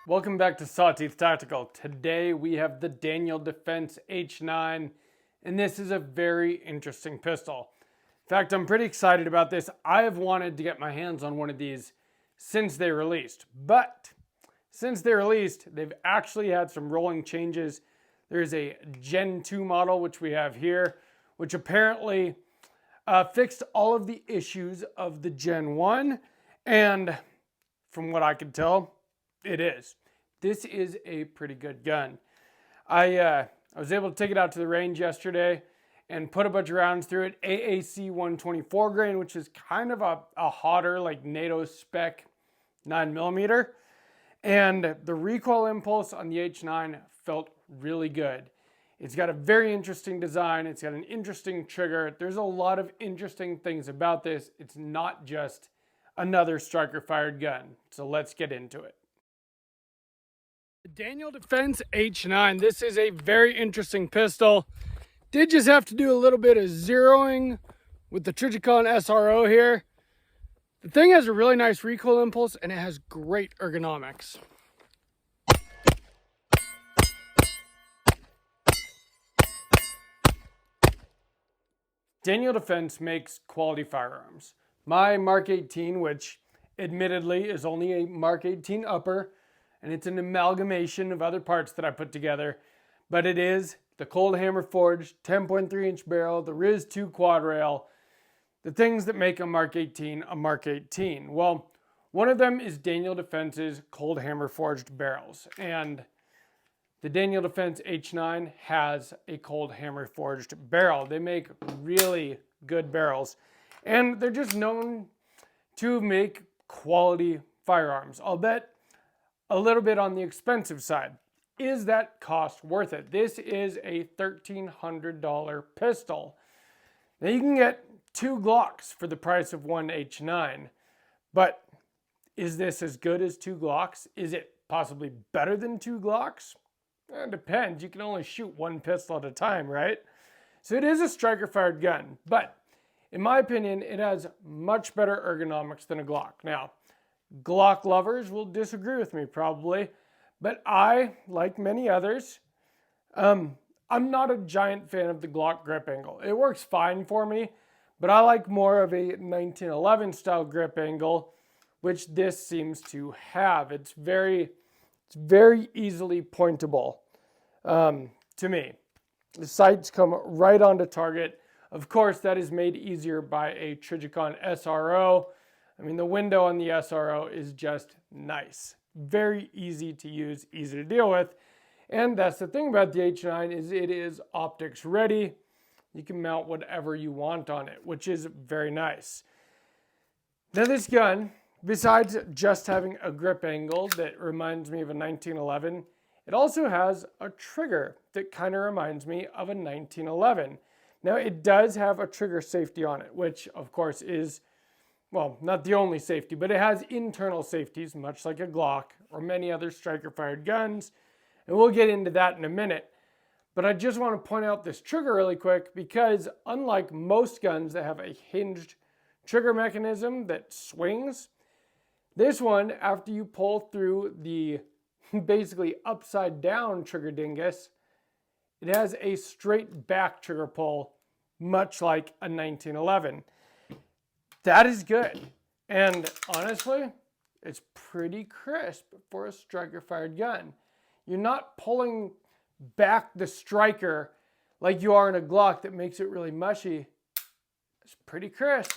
Welcome back to Sawteeth Tactical. Today we have the Daniel Defense H9, and this is a very interesting pistol. In fact, I'm pretty excited about this. I have wanted to get my hands on one of these since they released, but since they released, they've actually had some rolling changes. There's a Gen 2 model, which we have here, which apparently fixed all of the issues of the Gen 1, and from what I could tell, it is. This is a pretty good gun. I was able to take it out to the range yesterday and put a bunch of rounds through it. AAC 124 grain, which is kind of a hotter, like NATO spec 9mm. And the recoil impulse on the H9 felt really good. It's got a very interesting design. It's got an interesting trigger. There's a lot of interesting things about this. It's not just another striker-fired gun. So let's get into it. The Daniel Defense H9. This is a very interesting pistol. Did just have to do a little bit of zeroing with the Trijicon SRO here. The thing has a really nice recoil impulse and it has great ergonomics. Daniel Defense makes quality firearms. My Mark 18, which admittedly is only a Mark 18 upper, and it's an amalgamation of other parts that I put together, but it is the cold hammer forged 10.3 inch barrel, the RIS 2 quad rail, the things that make a Mark 18 a Mark 18. Well, one of them is Daniel Defense's cold hammer forged barrels, and the Daniel Defense H9 has a cold hammer forged barrel. They make really good barrels, and they're just known to make quality firearms. I'll bet a little bit on the expensive side. Is that cost worth it? This is a $1,300 pistol. Now you can get 2 Glocks for the price of one H9, but is this as good as 2 Glocks? Is it possibly better than 2 Glocks? It depends. You can only shoot one pistol at a time, right? So it is a striker-fired gun, but in my opinion, it has much better ergonomics than a Glock. Now, Glock lovers will disagree with me probably, but I, like many others, I'm not a giant fan of the Glock grip angle. It works fine for me, but I like more of a 1911 style grip angle, which this seems to have. It's very easily pointable to me. The sights come right onto target. Of course, that is made easier by a Trijicon SRO. I mean, the window on the SRO is just nice. Very easy to use, easy to deal with. And that's the thing about the H9 is it is optics ready. You can mount whatever you want on it, which is very nice. Now this gun, besides just having a grip angle that reminds me of a 1911, it also has a trigger that kind of reminds me of a 1911. Now it does have a trigger safety on it, which of course is, well, not the only safety, but it has internal safeties, much like a Glock or many other striker-fired guns. And we'll get into that in a minute. But I just want to point out this trigger really quick because unlike most guns that have a hinged trigger mechanism that swings, this one, after you pull through the basically upside down trigger dingus, it has a straight back trigger pull, much like a 1911. That is good. And honestly, it's pretty crisp for a striker-fired gun. You're not pulling back the striker like you are in a Glock that makes it really mushy. It's pretty crisp.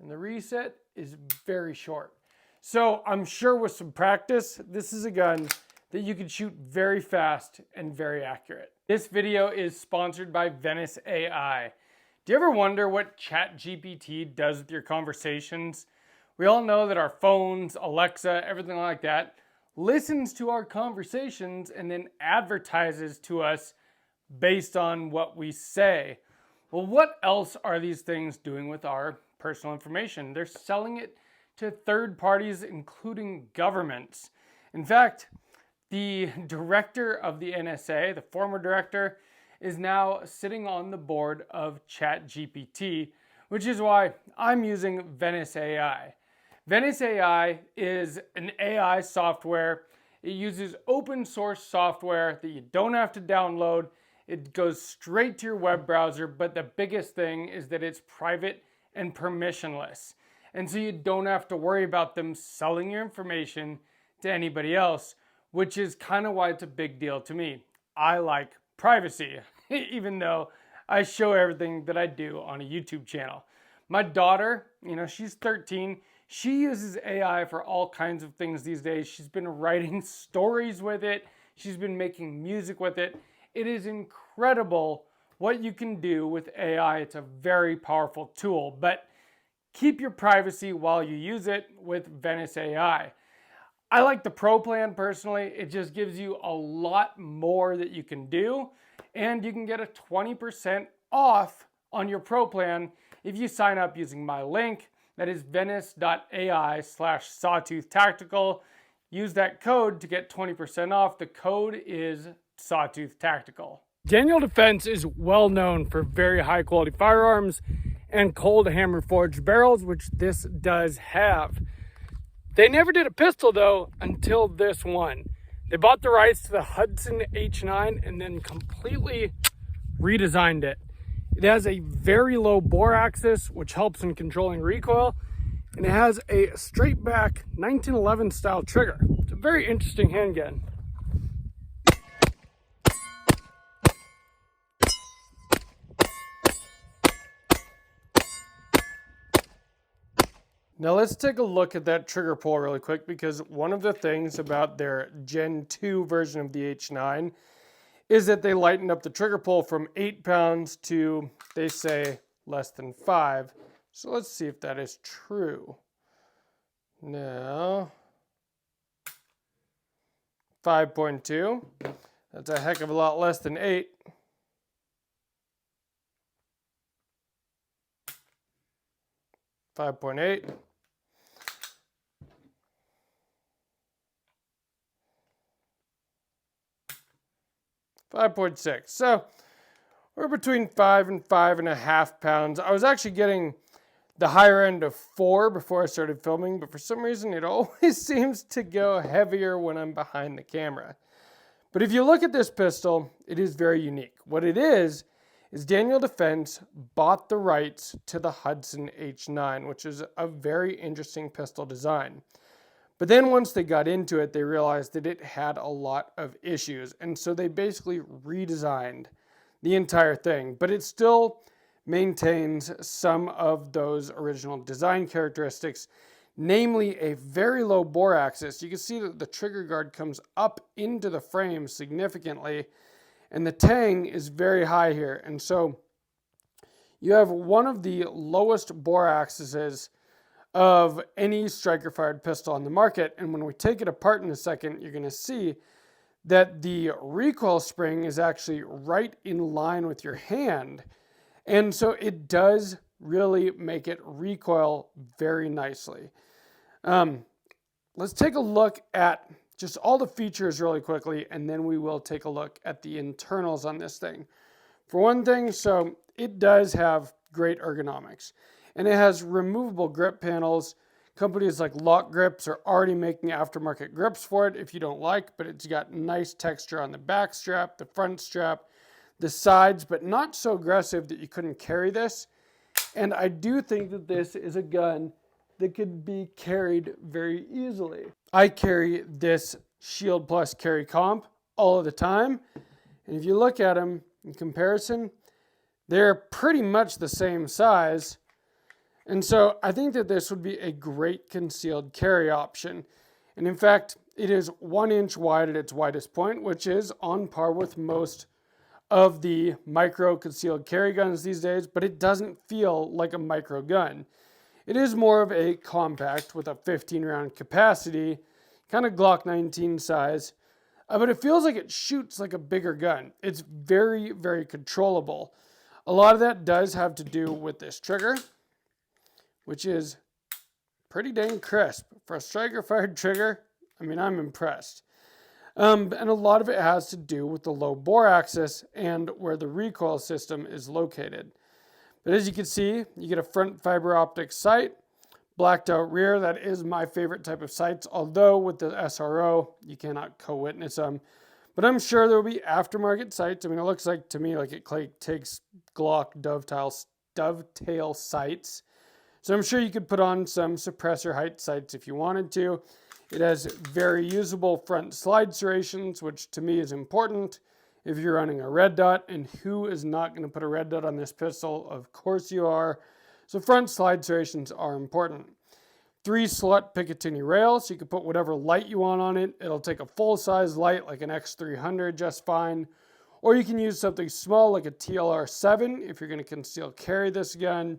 And the reset is very short. So I'm sure with some practice, this is a gun that you can shoot very fast and very accurate. This video is sponsored by Venice AI. Do you ever wonder what ChatGPT does with your conversations? We all know that our phones, Alexa, everything like that, listens to our conversations and then advertises to us based on what we say. Well, what else are these things doing with our personal information? They're selling it to third parties, including governments. In fact, the director of the NSA, the former director, is now sitting on the board of ChatGPT, which is why I'm using Venice AI. Venice AI is an AI software. It uses open source software that you don't have to download. It goes straight to your web browser, but the biggest thing is that it's private and permissionless. And so you don't have to worry about them selling your information to anybody else, which is kind of why it's a big deal to me. I like privacy, even though I show everything that I do on a YouTube channel. My daughter, she's 13. She uses AI for all kinds of things these days. She's been writing stories with it. She's been making music with it. It is incredible what you can do with AI. It's a very powerful tool, but keep your privacy while you use it with Venice AI. I like the Pro plan personally. It just gives you a lot more that you can do, and you can get a 20% off on your Pro plan if you sign up using my link. That is venice.ai/sawtooth-tactical. Use that code to get 20% off. The code is sawtooth-tactical. Daniel Defense is well known for very high quality firearms and cold hammer forged barrels, which this does have. They never did a pistol though until this one. They bought the rights to the Hudson H9 and then completely redesigned it. It has a very low bore axis, which helps in controlling recoil, and it has a straight back 1911 style trigger. It's a very interesting handgun. Now let's take a look at that trigger pull really quick, because one of the things about their Gen 2 version of the H9 is that they lightened up the trigger pull from 8 pounds to, they say, less than 5. So let's see if that is true. Now, 5.2. That's a heck of a lot less than 8. 5.8. 5.6. So we're between 5 and 5.5 pounds. I was actually getting the higher end of 4 before I started filming, but for some reason it always seems to go heavier when I'm behind the camera. But if you look at this pistol, it is very unique. What it is Daniel Defense bought the rights to the Hudson H9, which is a very interesting pistol design. But then once they got into it, they realized that it had a lot of issues. And so they basically redesigned the entire thing. But it still maintains some of those original design characteristics, namely a very low bore axis. You can see that the trigger guard comes up into the frame significantly, and the tang is very high here. And so you have one of the lowest bore axes of any striker-fired pistol on the market. And when we take it apart in a second, you're going to see that the recoil spring is actually right in line with your hand. And so it does really make it recoil very nicely. Let's take a look at just all the features really quickly, and then we will take a look at the internals on this thing. For one thing, so it does have great ergonomics, and it has removable grip panels. Companies like Lock Grips are already making aftermarket grips for it if you don't like, but it's got nice texture on the back strap, the front strap, the sides, but not so aggressive that you couldn't carry this. And I do think that this is a gun that could be carried very easily. I carry this Shield Plus Carry Comp all of the time, and if you look at them in comparison, they're pretty much the same size. And so I think that this would be a great concealed carry option. And in fact, it is 1 inch wide at its widest point, which is on par with most of the micro concealed carry guns these days, but it doesn't feel like a micro gun. It is more of a compact with a 15 round capacity, kind of Glock 19 size, but it feels like it shoots like a bigger gun. It's very, very controllable. A lot of that does have to do with this trigger, which is pretty dang crisp. For a striker-fired trigger, I mean, I'm impressed. And a lot of it has to do with the low bore axis and where the recoil system is located. But as you can see, you get a front fiber optic sight, blacked out rear. That is my favorite type of sights, although with the SRO, you cannot co-witness them. But I'm sure there will be aftermarket sights. I mean, it looks like to me like it takes Glock dovetail sights. So I'm sure you could put on some suppressor height sights if you wanted to. It has very usable front slide serrations, which to me is important if you're running a red dot. And who is not going to put a red dot on this pistol? Of course you are. So front slide serrations are important. 3-slot Picatinny rail, so you can put whatever light you want on it. It'll take a full-size light like an X300 just fine. Or you can use something small like a TLR-7 if you're going to conceal carry this gun.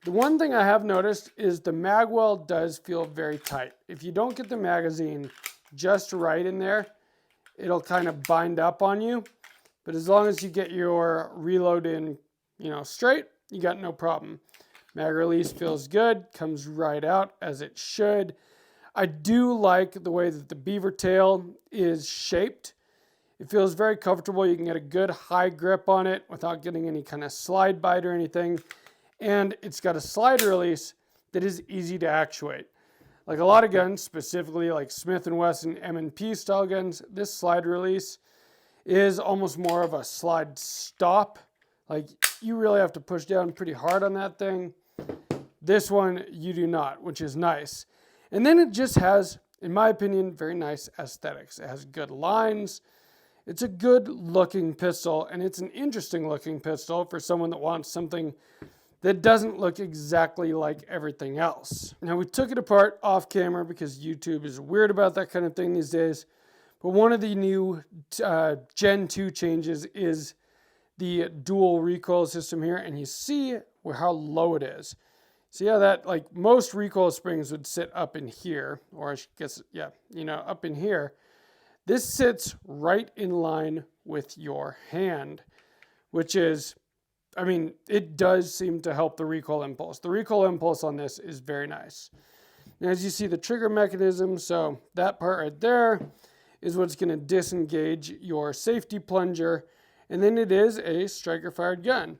The one thing I have noticed is the mag well does feel very tight. If you don't get the magazine just right in there, it'll kind of bind up on you. But as long as you get your reload in, straight, you got no problem. Mag release feels good, comes right out as it should. I do like the way that the beaver tail is shaped. It feels very comfortable. You can get a good high grip on it without getting any kind of slide bite or anything. And it's got a slide release that is easy to actuate. Like a lot of guns, specifically like Smith & Wesson M&P style guns, this slide release is almost more of a slide stop. Like you really have to push down pretty hard on that thing. This one, you do not, which is nice. And then it just has, in my opinion, very nice aesthetics. It has good lines. It's a good looking pistol, and it's an interesting looking pistol for someone that wants something that doesn't look exactly like everything else. Now, we took it apart off camera because YouTube is weird about that kind of thing these days. But one of the new Gen 2 changes is the dual recoil system here, and you see how low it is. See how that, like most recoil springs would sit up in here, or I guess, yeah, up in here. This sits right in line with your hand, which is, I mean, it does seem to help the recoil impulse. The recoil impulse on this is very nice. Now, as you see the trigger mechanism, so that part right there is what's going to disengage your safety plunger, and then it is a striker fired gun.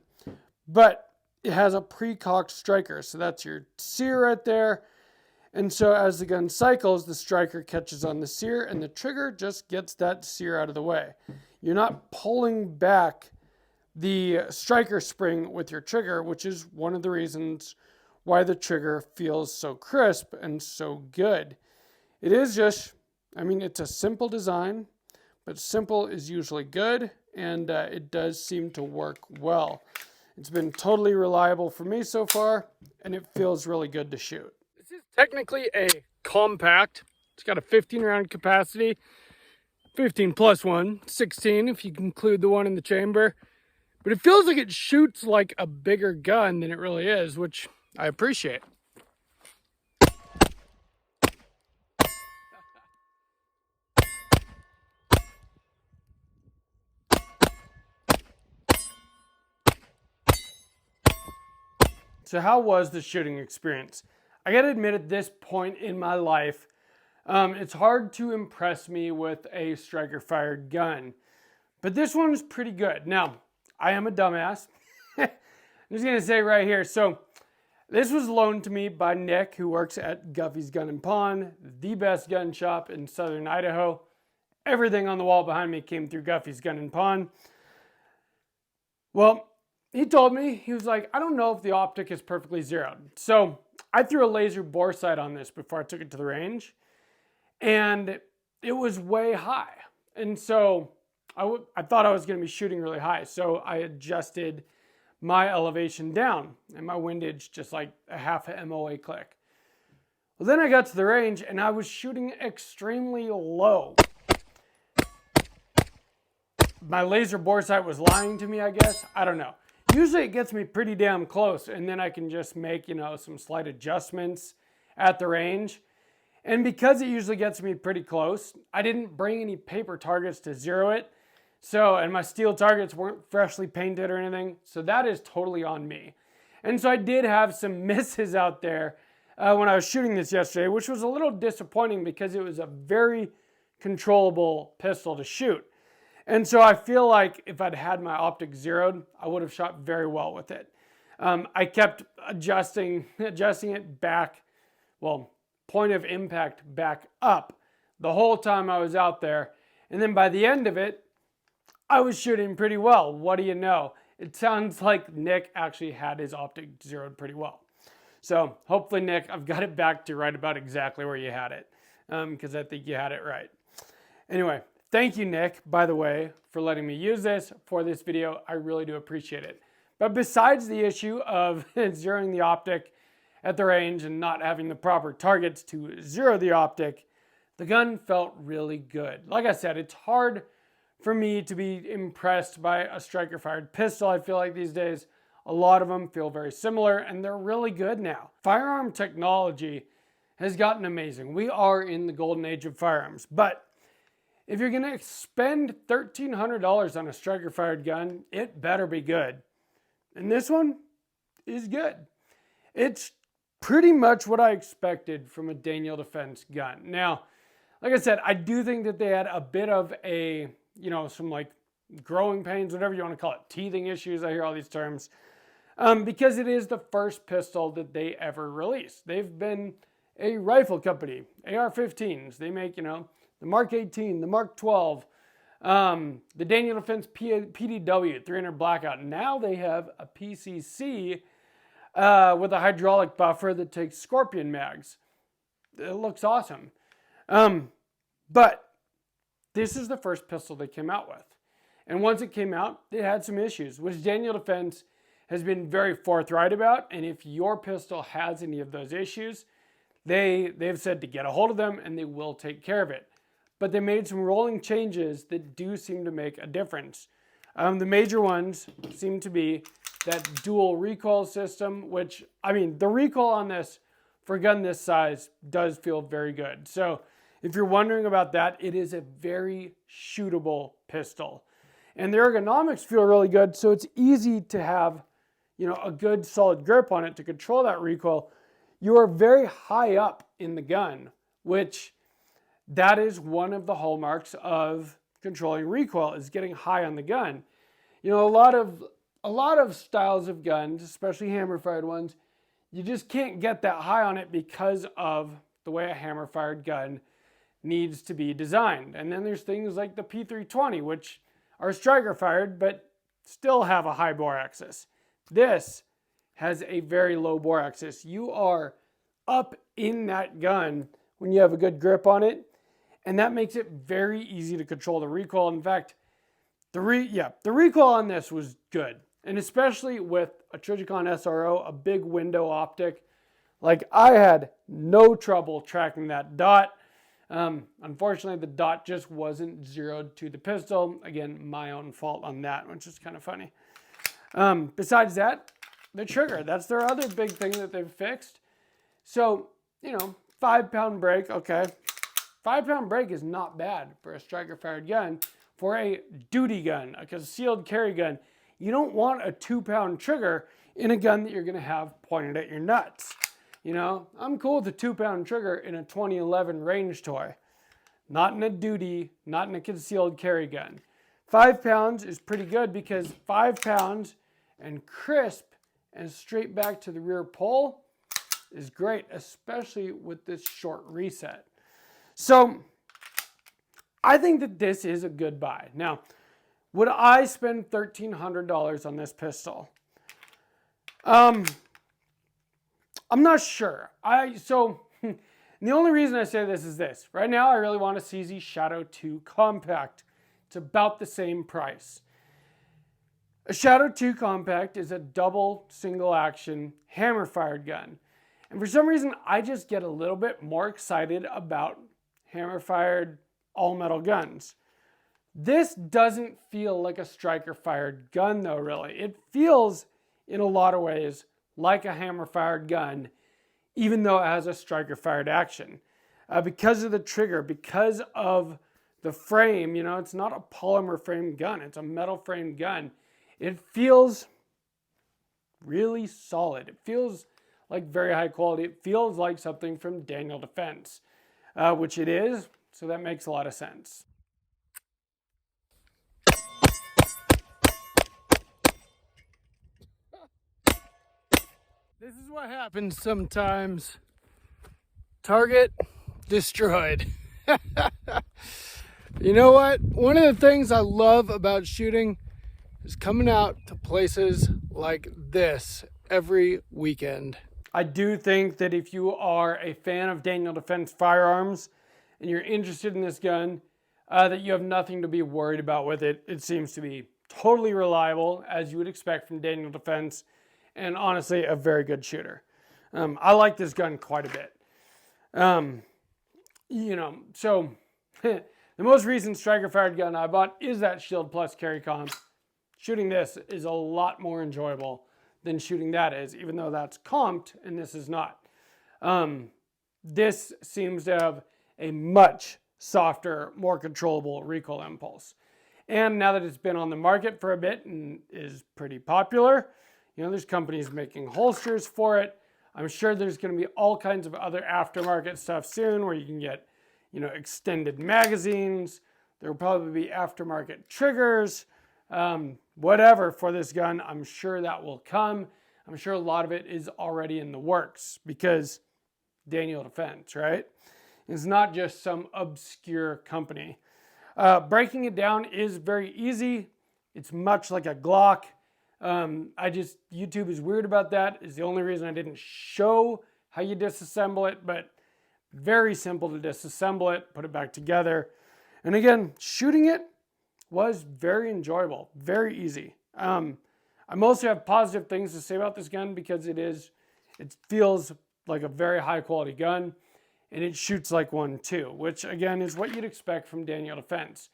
But it has a pre-cocked striker, so that's your sear right there. And so as the gun cycles, the striker catches on the sear, and the trigger just gets that sear out of the way. You're not pulling back the striker spring with your trigger, which is one of the reasons why the trigger feels so crisp and so good. It is just, I mean, it's a simple design, but simple is usually good, and it does seem to work well. It's been totally reliable for me so far, and it feels really good to shoot. This is technically a compact. It's got a 15 round capacity, 15 plus 1, 16 if you include the one in the chamber. But it feels like it shoots like a bigger gun than it really is, which I appreciate. So how was the shooting experience? I gotta admit, at this point in my life, it's hard to impress me with a striker fired gun, but this one was pretty good. Now, I am a dumbass. I'm just gonna say right here. So this was loaned to me by Nick, who works at Guffey's Gun and Pawn, the best gun shop in southern Idaho. Everything on the wall behind me came through Guffey's Gun and Pawn. Well, he told me, he was like, I don't know if the optic is perfectly zeroed. So I threw a laser bore sight on this before I took it to the range, and it was way high. And so I thought I was going to be shooting really high. So I adjusted my elevation down and my windage just like a half a MOA click. Well, then I got to the range and I was shooting extremely low. My laser bore sight was lying to me, I guess. I don't know. Usually it gets me pretty damn close, and then I can just make, some slight adjustments at the range. And because it usually gets me pretty close, I didn't bring any paper targets to zero it. So, and my steel targets weren't freshly painted or anything. So that is totally on me. And so I did have some misses out there when I was shooting this yesterday, which was a little disappointing because it was a very controllable pistol to shoot. And so I feel like if I'd had my optic zeroed, I would have shot very well with it. I kept adjusting it back, well, point of impact back up the whole time I was out there. And then by the end of it, I was shooting pretty well. What do you know? It sounds like Nick actually had his optic zeroed pretty well. So hopefully, Nick, I've got it back to right about exactly where you had it, because I think you had it right. Anyway, thank you, Nick, by the way, for letting me use this for this video. I really do appreciate it. But besides the issue of zeroing the optic at the range and not having the proper targets to zero the optic, the gun felt really good. Like I said, it's hard for me to be impressed by a striker-fired pistol. I feel like these days, a lot of them feel very similar, and they're really good now. Firearm technology has gotten amazing. We are in the golden age of firearms, but if you're gonna spend $1,300 on a striker-fired gun, it better be good. And this one is good. It's pretty much what I expected from a Daniel Defense gun. Now, like I said, I do think that they had a bit of a, some like growing pains, whatever you want to call it, teething issues. I hear all these terms. Because it is the first pistol that they ever released. They've been a rifle company, AR-15s. They make, the Mark 18, the Mark 12, the Daniel Defense PDW 300 Blackout. Now they have a PCC with a hydraulic buffer that takes Scorpion mags. It looks awesome. But this is the first pistol they came out with. And once it came out, it had some issues, which Daniel Defense has been very forthright about. And if your pistol has any of those issues, they've said to get a hold of them and they will take care of it. But they made some rolling changes that do seem to make a difference. The major ones seem to be that dual recoil system, which, the recoil on this for a gun this size does feel very good. So if you're wondering about that, it is a very shootable pistol. And the ergonomics feel really good, so it's easy to have, a good solid grip on it to control that recoil. You are very high up in the gun, which that is one of the hallmarks of controlling recoil, is getting high on the gun. A lot of styles of guns, especially hammer-fired ones, you just can't get that high on it because of the way a hammer-fired gun needs to be designed. And then there's things like the P320, which are striker-fired, but still have a high bore axis. This has a very low bore axis. You are up in that gun when you have a good grip on it, and that makes it very easy to control the recoil. In fact, the recoil on this was good, and especially with a Trijicon SRO, a big window optic. Like, I had no trouble tracking that dot. Unfortunately, the dot just wasn't zeroed to the pistol. Again, my own fault on that, which is kind of funny. Besides that, the trigger, that's their other big thing that they've fixed. So, 5-pound brake, okay. 5-pound brake is not bad for a striker-fired gun. For a duty gun, a concealed carry gun, you don't want a 2-pound trigger in a gun that you're going to have pointed at your nuts. I'm cool with a 2-pound trigger in a 2011 range toy. Not in a duty, not in a concealed carry gun. 5 pounds is pretty good because 5 pounds and crisp and straight back to the rear pull is great, especially with this short reset. So I think that this is a good buy. Now, would I spend $1,300 on this pistol? I'm not sure. The only reason I say this is this. Right now, I really want a CZ Shadow 2 Compact. It's about the same price. A Shadow 2 Compact is a double single action hammer fired gun. And for some reason, I just get a little bit more excited about hammer fired all metal guns. This doesn't feel like a striker fired gun though, really. It feels in a lot of ways like a hammer fired gun, even though it has a striker fired action. Because of the trigger, because of the frame, it's not a polymer frame gun, it's a metal frame gun. It feels really solid. It feels like very high quality. It feels like something from Daniel Defense, which it is, so that makes a lot of sense. This is what happens sometimes. Target destroyed. You know what? One of the things I love about shooting is coming out to places like this every weekend. I do think that if you are a fan of Daniel Defense firearms and you're interested in this gun, that you have nothing to be worried about with it. It seems to be totally reliable, as you would expect from Daniel Defense, and honestly, a very good shooter. I like this gun quite a bit. So the most recent striker-fired gun I bought is that Shield Plus Carry Comp. Shooting this is a lot more enjoyable than shooting that is, even though that's comped and this is not. This seems to have a much softer, more controllable recoil impulse. And now that it's been on the market for a bit and is pretty popular, there's companies making holsters for it. I'm sure there's going to be all kinds of other aftermarket stuff soon where you can get, extended magazines. There will probably be aftermarket triggers, whatever for this gun. I'm sure that will come. I'm sure a lot of it is already in the works because Daniel Defense, right? It's not just some obscure company. Breaking it down is very easy. It's much like a Glock. YouTube is weird about that. Is the only reason I didn't show how you disassemble it, but very simple to disassemble it, put it back together. And again, shooting it was very enjoyable, very easy. I mostly have positive things to say about this gun because it feels like a very high quality gun and it shoots like one too, which again is what you'd expect from Daniel Defense.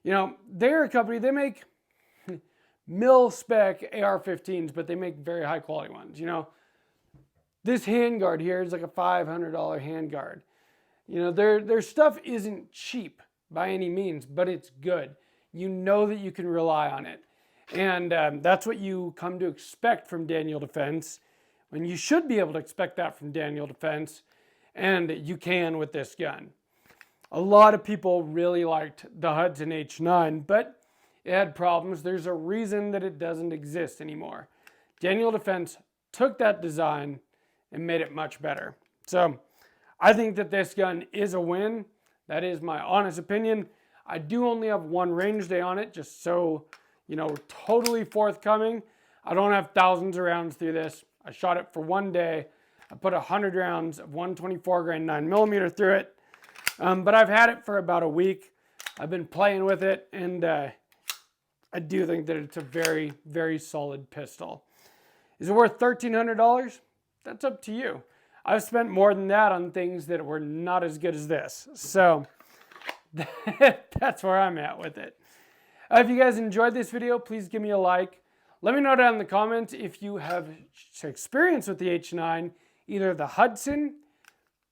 They're a company, they make mil-spec AR-15s, but they make very high quality ones. This handguard here is like a $500 handguard. Their stuff isn't cheap by any means, but it's good. You know that you can rely on it. And that's what you come to expect from Daniel Defense, when you should be able to expect that from Daniel Defense, and you can with this gun. A lot of people really liked the Hudson H9, but it had problems. There's a reason that it doesn't exist anymore. Daniel Defense took that design and made it much better. So I think that this gun is a win. That is my honest opinion. I do only have one range day on it, just so, we're totally forthcoming. I don't have thousands of rounds through this. I shot it for one day. I put 100 rounds of 124 grain 9mm through it. But I've had it for about a week. I've been playing with it, and I do think that it's a very, very solid pistol. Is it worth $1,300? That's up to you. I've spent more than that on things that were not as good as this. So that's where I'm at with it. If you guys enjoyed this video, please give me a like. Let me know down in the comments if you have experience with the H9, either the Hudson,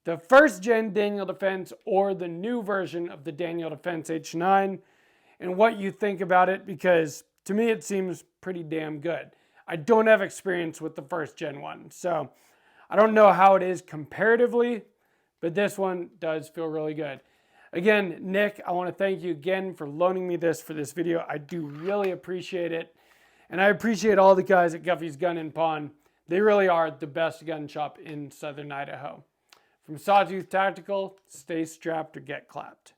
the first gen Daniel Defense, or the new version of the Daniel Defense H9, and what you think about it, because to me it seems pretty damn good. I don't have experience with the first gen one, so I don't know how it is comparatively, but this one does feel really good. Again, Nick, I want to thank you again for loaning me this for this video. I do really appreciate it, and I appreciate all the guys at Guffey's Gun and Pawn. They really are the best gun shop in Southern Idaho. From Sawtooth Tactical, stay strapped or get clapped.